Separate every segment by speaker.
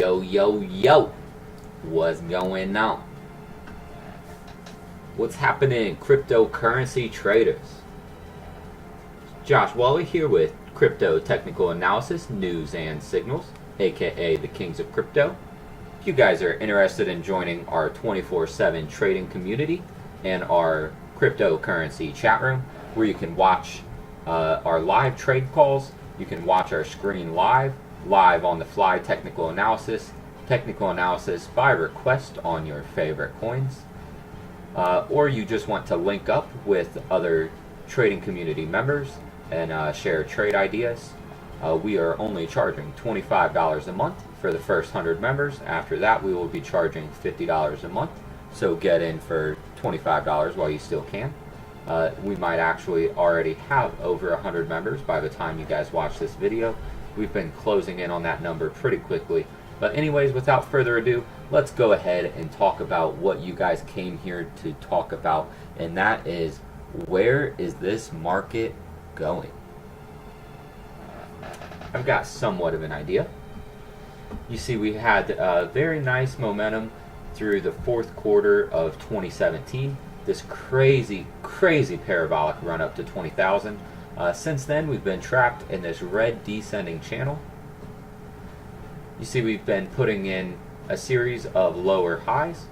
Speaker 1: Yo, yo, yo. What's going on? What's happening, cryptocurrency traders? Josh Wally here with Crypto Technical Analysis, News and Signals, aka the Kings of Crypto. If you guys are interested in joining our 24/7 trading community and our cryptocurrency chat room, where you can watch our live trade calls, you can watch our screen live on the fly technical analysis by request on your favorite coins, or you just want to link up with other trading community members and share trade ideas. We are only charging $25 a month for the first 100 members. After that, we will be charging $50 a month. So get in for $25 while you still can. We might actually already have over 100 members by the time you guys watch this video. We've been closing in on that number pretty quickly. But anyways, without further ado, let's go ahead and talk about what you guys came here to talk about. And that is, where is this market going? I've got somewhat of an idea. You see, we had very nice momentum through the fourth quarter of 2017. This crazy parabolic run up to 20,000. Since then, we've been trapped in this red descending channel. You see, we've been putting in a series of lower highs.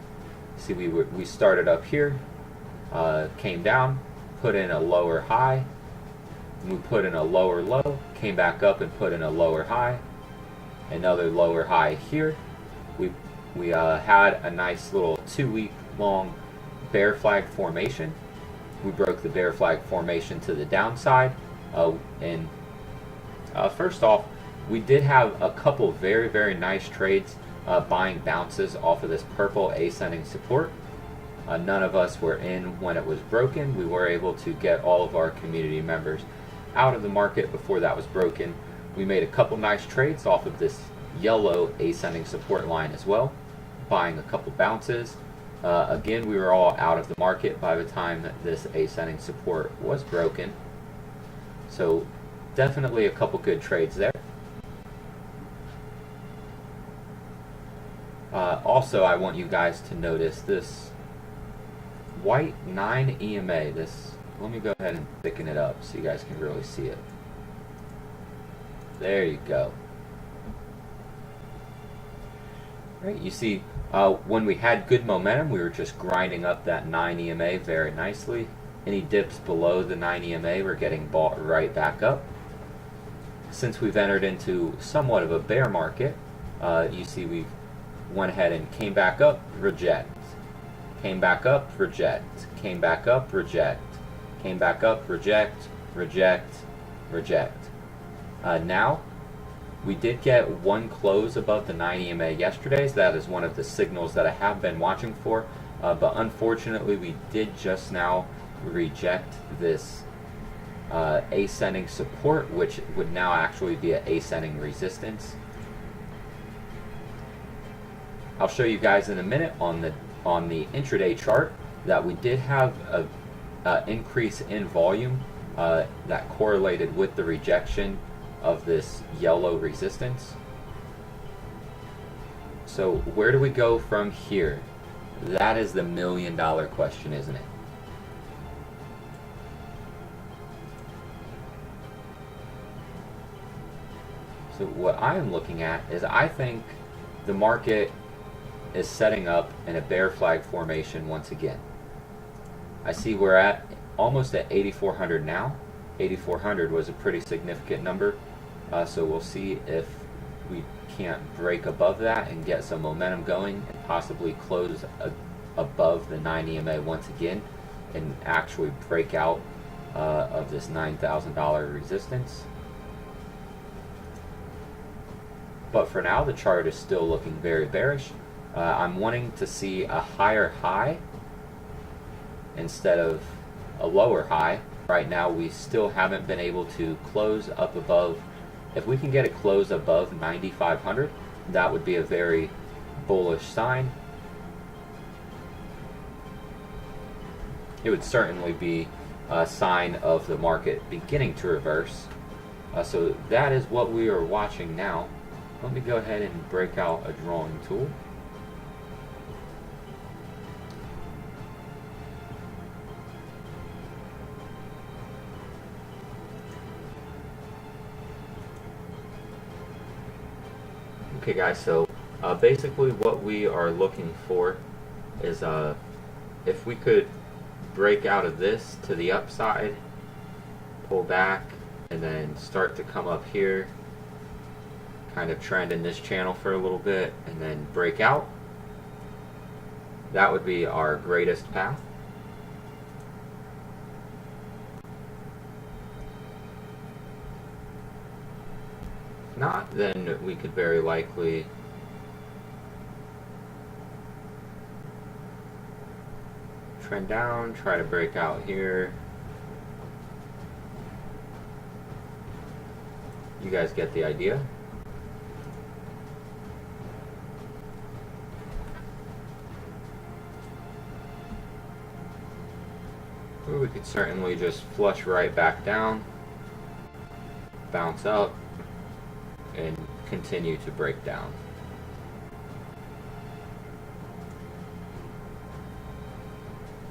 Speaker 1: See, we started up here, came down, put in a lower high, we put in a lower low, came back up and put in a lower high, another lower high here. We had a nice little 2-week long bear flag formation. We broke the bear flag formation to the downside, and first off, we did have a couple very nice trades buying bounces off of this purple ascending support. None of us were in when it was broken. We were able to get all of our community members out of the market before that was broken. We made a couple nice trades off of this yellow ascending support line as well, buying a couple bounces. Again, we were all out of the market by the time that this ascending support was broken. So definitely a couple good trades there. Also, I want you guys to notice this white 9 EMA. Let me go ahead and thicken it up so you guys can really see it. There you go. Right, you see, when we had good momentum, we were just grinding up that 9 EMA very nicely. Any dips below the 9 EMA were getting bought right back up. Since we've entered into somewhat of a bear market, you see we've went ahead and came back up, reject. Came back up, reject. Came back up, reject. Came back up, reject, reject, reject. Now, we did get one close above the 9 EMA yesterday, so that is one of the signals that I have been watching for. But unfortunately, we did just now reject this ascending support, which would now actually be an ascending resistance. I'll show you guys in a minute on the intraday chart that we did have a increase in volume that correlated with the rejection of this yellow resistance. So where do we go from here? That is the $1 million question, isn't it? So what I am looking at is, I think the market is setting up in a bear flag formation once again. I see we're at almost at 8,400 now. 8,400 was a pretty significant number, so we'll see if we can't break above that and get some momentum going and possibly close above the 9 EMA once again and actually break out of this $9,000 resistance. But for now, the chart is still looking very bearish. I'm wanting to see a higher high instead of a lower high. Right now, we still haven't been able to close up above. If we can get a close above 9,500, that would be a very bullish sign. It would certainly be a sign of the market beginning to reverse. So that is what we are watching now. Let me go ahead and break out a drawing tool. Okay guys, so basically what we are looking for is if we could break out of this to the upside, pull back, and then start to come up here, kind of trend in this channel for a little bit, and then break out. That would be our greatest path. If not, then we could very likely trend down, try to break out here. You guys get the idea. Or we could certainly just flush right back down, bounce up, and continue to break down.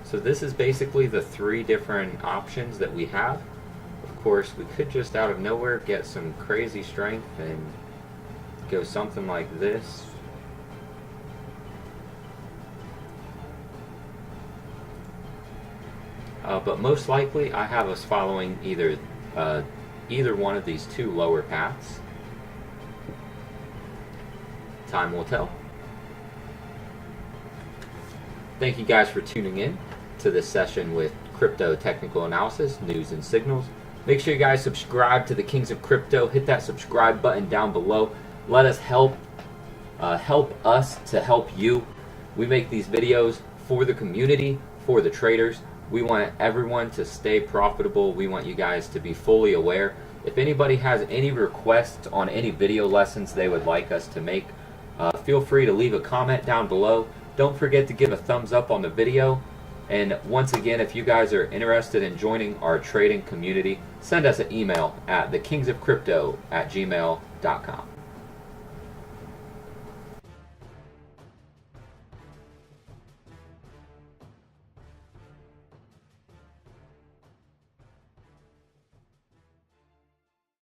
Speaker 1: So this is basically the three different options that we have. Of course, we could just out of nowhere get some crazy strength and go something like this. But most likely I have us following either one of these two lower paths. Time will tell. Thank you guys for tuning in to this session with Crypto Technical Analysis, News and Signals. Make sure you guys subscribe to the Kings of Crypto. Hit that subscribe button down below. Let us help us to help you. We make these videos for the community, for the traders. We want everyone to stay profitable. We want you guys to be fully aware. If anybody has any requests on any video lessons they would like us to make, feel free to leave a comment down below. Don't forget to give a thumbs up on the video. And once again, if you guys are interested in joining our trading community, send us an email at thekingsofcrypto@gmail.com.